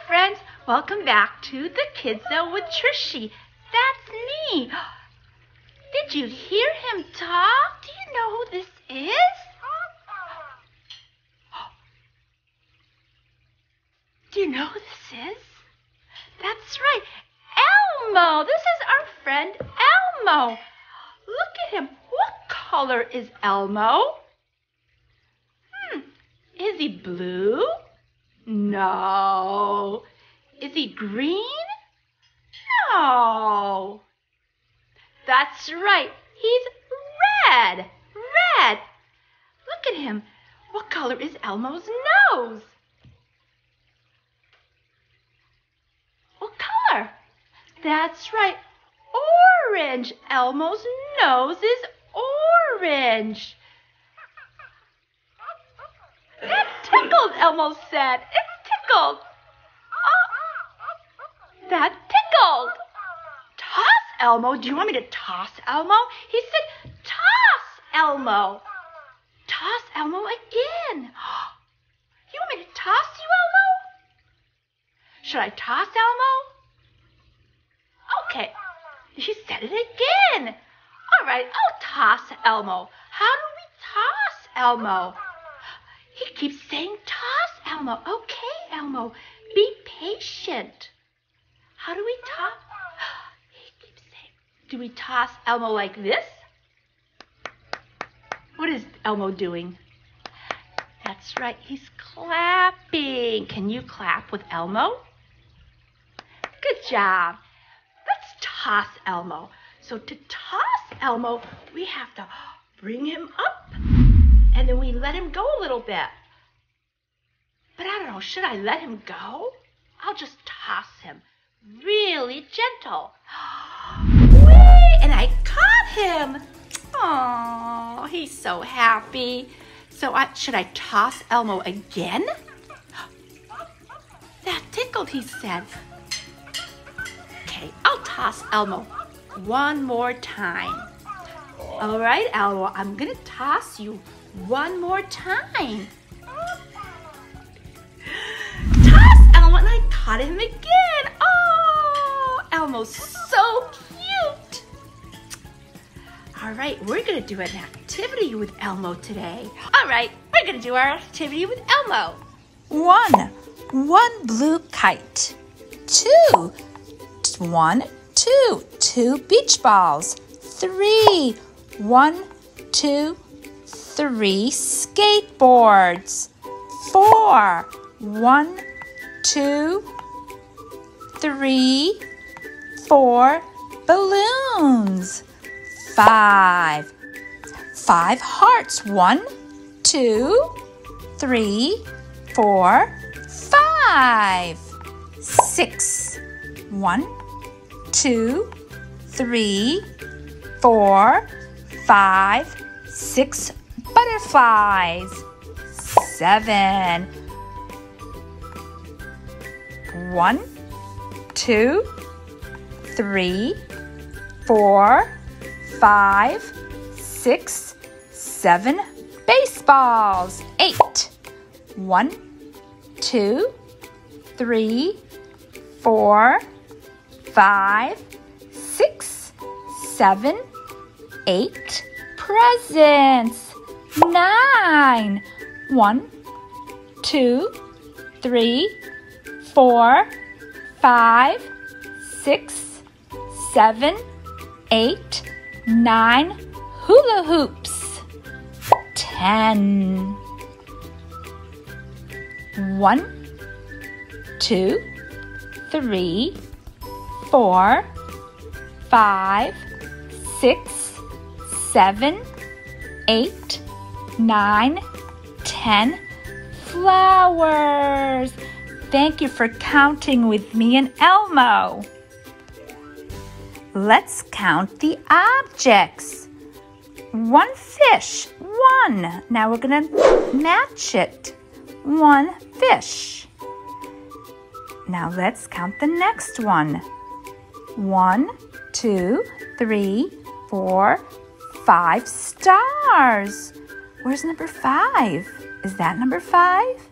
friends, welcome back to the Kids Zone with Trishy. That's me. Did you hear him talk? Do you know who this is? Do you know who this is? That's right, Elmo. This is our friend Elmo. Look at him. What color is Elmo? Is he blue? No. Is he green? No. That's right. He's red. Red. Look at him. What color is Elmo's nose? What color? That's right. Orange. Elmo's nose is orange. That tickled, Elmo said. It's tickled. Oh, that tickled. Toss, Elmo. Do you want me to toss, Elmo? He said, toss, Elmo. Toss, Elmo again. You want me to toss you, Elmo? Should I toss, Elmo? Okay. He said it again. All right, I'll toss, Elmo. How do we toss, Elmo? He keeps saying, toss, Elmo. Okay, Elmo, be patient. How do we toss? He keeps saying, do we toss Elmo like this? What is Elmo doing? That's right, he's clapping. Can you clap with Elmo? Good job. Let's toss Elmo. So to toss Elmo, we have to bring him up. And then we let him go a little bit. But I don't know, should I let him go? I'll just toss him really gentle. Whee! And I caught him. Oh, he's so happy. So should I toss Elmo again? That tickled, he said. Okay, I'll toss Elmo one more time. All right, Elmo, I'm gonna toss you one more time. Toss, Elmo, and I caught him again. Oh, Elmo's so cute. All right, we're gonna do an activity with Elmo today. All right, we're gonna do our activity with Elmo. 1 blue kite. 2 2 beach balls. 3 1 2 3 skateboards. 4 1 2 3 4 balloons. 5 hearts. 1 2 3 4 5 6 1 2 3 4 5 6 butterflies. 7 1 2 3 4 5 6 7 baseballs. 8 1 2 3 4 5 6 7 8 presents. 9 1 2 3 4 5 6 7 8 9 hula hoops. 10 1 2 3 4 5 6 7 8 9 10 flowers. Thank you for counting with me and Elmo. Let's count the objects. 1 fish. 1. Now we're going to match it. 1 fish. Now let's count the next one. 1 2 3 4 5 stars. Where's number 5? Is that number 5?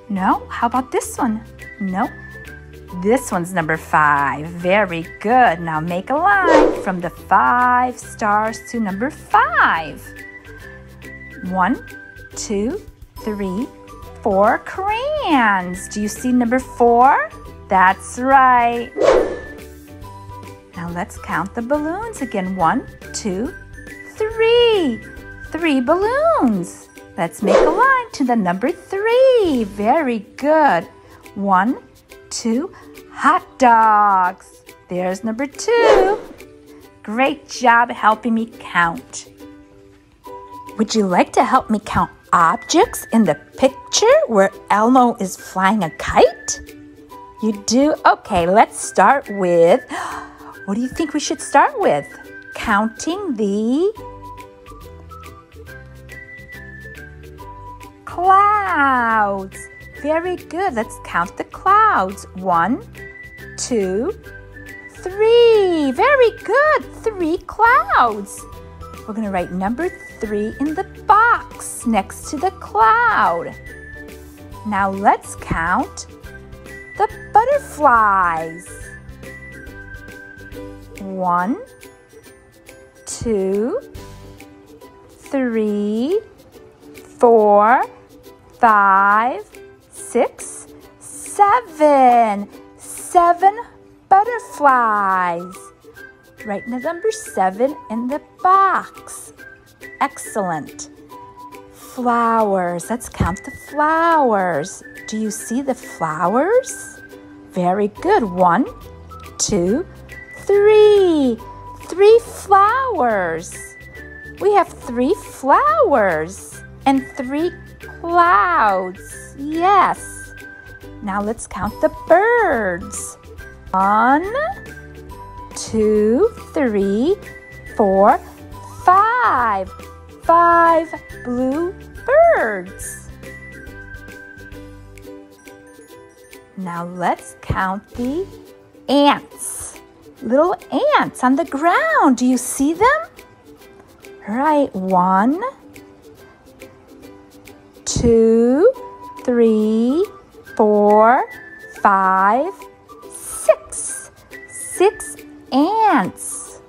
No? How about this one? No. This one's number 5. Very good. Now make a line from the 5 stars to number 5. 1, 2, 3, 4 crayons. Do you see number 4? That's right. Now let's count the balloons again. 1, 2, 3. 3 balloons. Let's make a line to the number 3. Very good. 1, 2 hot dogs. There's number 2. Great job helping me count. Would you like to help me count objects in the picture where Elmo is flying a kite? You do? Okay, let's start with, what do you think we should start with? Counting the clouds. Very good. Let's count the clouds. 1, 2, 3. Very good. 3 clouds. We're going to write number 3 in the box next to the cloud. Now let's count the butterflies. 1, 2, 3, 4, 5, 6, 7. 7 butterflies. Write the number 7 in the box. Excellent. Flowers. Let's count the flowers. Do you see the flowers? Very good. 1, 2, 3. 3 flowers. We have 3 flowers and 3 clouds. Yes. Now let's count the birds. 1, 2, 3, 4, 5. 5 blue birds. Now let's count the ants. Little ants on the ground. Do you see them? Right. 1, 2, 3, 4, 5, 6. 6 ants.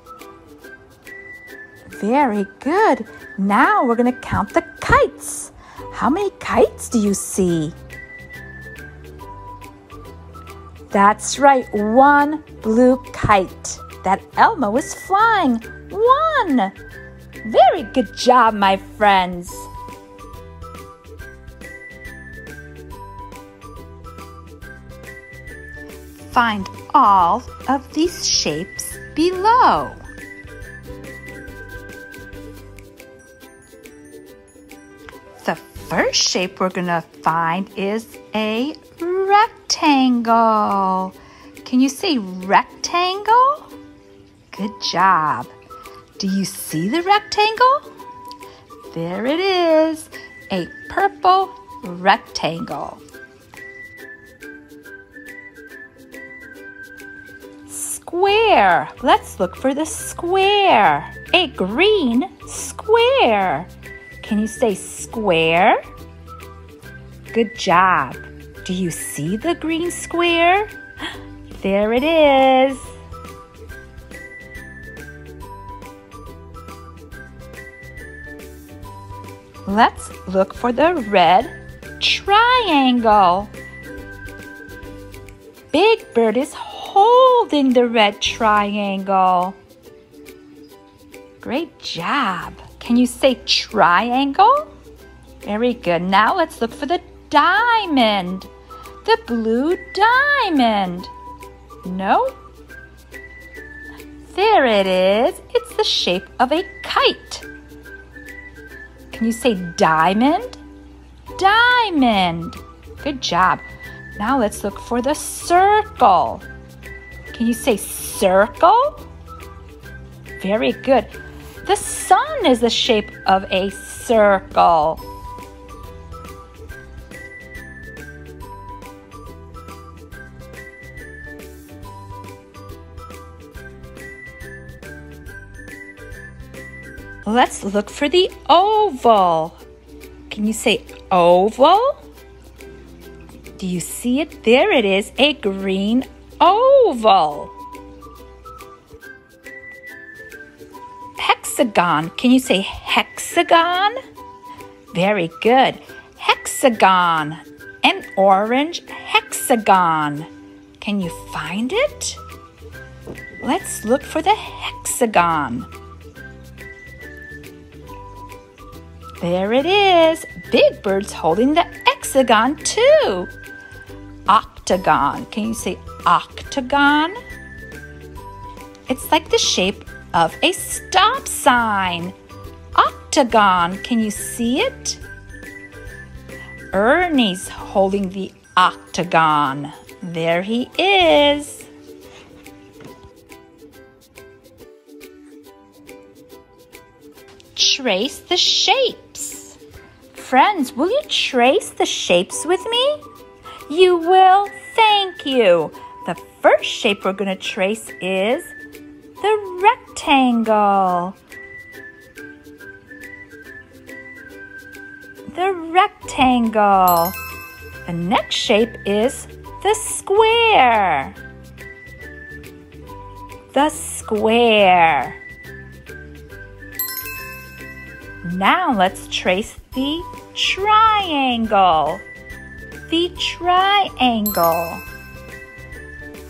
Very good. Now we're going to count the kites. How many kites do you see? That's right, 1 blue kite that Elmo is flying. 1. Very good job, my friends. Find all of these shapes below. The first shape we're going to find is a rectangle. Can you say rectangle? Good job. Do you see the rectangle? There it is, a purple rectangle. Square. Let's look for the square. A green square. Can you say square? Good job. Do you see the green square? There it is. Let's look for the red triangle. Big Bird is holding the red triangle. Great job. Can you say triangle? Very good. Now let's look for the diamond. The blue diamond. No? There it is. It's the shape of a kite. Can you say diamond? Diamond. Good job. Now let's look for the circle. Can you say circle? Very good. The sun is the shape of a circle. Let's look for the oval. Can you say oval? Do you see it? There it is, a green oval. Hexagon. Can you say hexagon? Very good. Hexagon. An orange hexagon. Can you find it? Let's look for the hexagon. There it is. Big Bird's holding the hexagon too. Octagon. Can you say octagon? It's like the shape of a stop sign. Octagon. Can you see it? Ernie's holding the octagon. There he is. Trace the shapes. Friends, will you trace the shapes with me? You will? Thank you. The first shape we're going to trace is the rectangle. The rectangle. The next shape is the square. The square. Now let's trace the triangle. The triangle.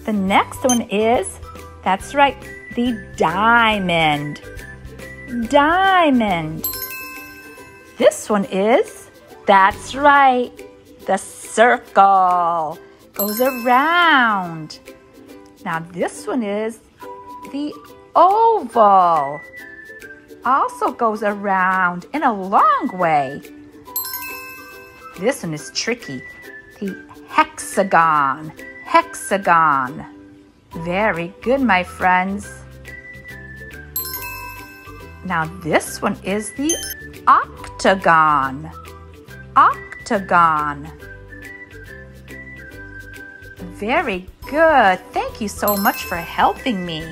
The next one is, that's right, the diamond. Diamond. This one is, that's right, the circle. Goes around. Now this one is the oval. Also goes around in a long way. This one is tricky. The hexagon. Hexagon. Very good, my friends. Now this one is the octagon. Octagon. Very good. Thank you so much for helping me.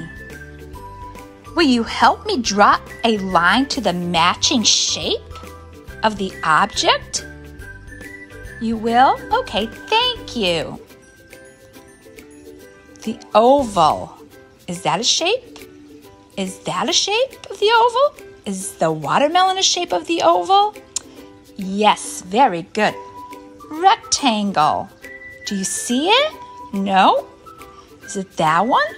Will you help me draw a line to the matching shape of the object? You will? Okay, thank you. The oval. Is that a shape? Is that a shape of the oval? Is the watermelon a shape of the oval? Yes, very good. Rectangle. Do you see it? No? Is it that one?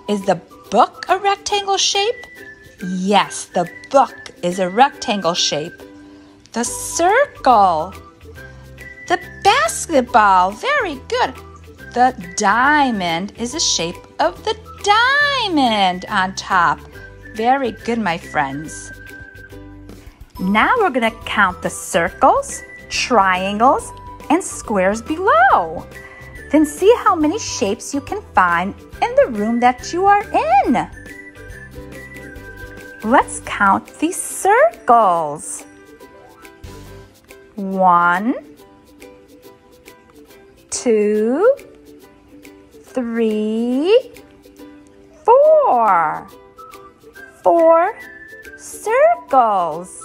Is the book a rectangle shape? Yes, the book is a rectangle shape. The circle. The basketball. Very good. The diamond is a shape of the diamond on top. Very good, my friends. Now we're going to count the circles, triangles, and squares below. Then see how many shapes you can find in the room that you are in. Let's count the circles. 1, 2, 3, 4. 4 circles.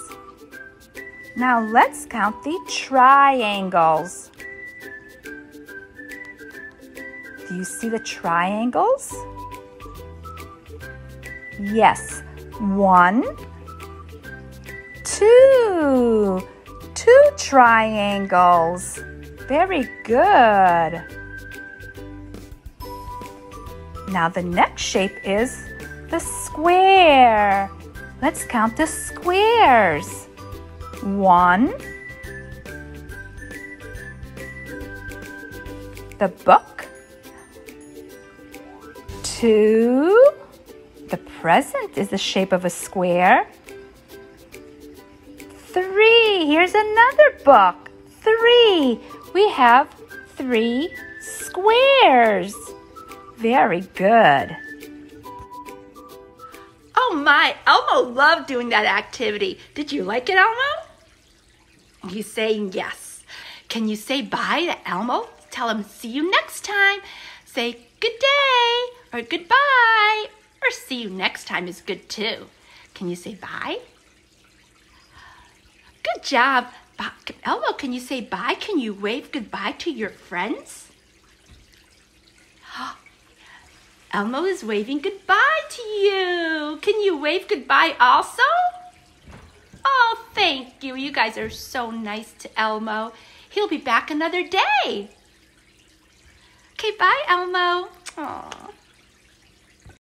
Now let's count the triangles. Do you see the triangles? Yes. 1, 2. 2 triangles. Very good. Now the next shape is the square. Let's count the squares. 1. The book. 2. The present is the shape of a square. 3. Here's another book. 3. We have 3 squares. Very good. Oh my, Elmo loved doing that activity. Did you like it, Elmo? He's saying yes. Can you say bye to Elmo? Tell him see you next time. Say good day or goodbye or see you next time is good too. Can you say bye? Good job. Elmo, can you say bye? Can you wave goodbye to your friends? Elmo is waving goodbye to you. Can you wave goodbye also? Oh, thank you. You guys are so nice to Elmo. He'll be back another day. Okay, bye, Elmo. Aww.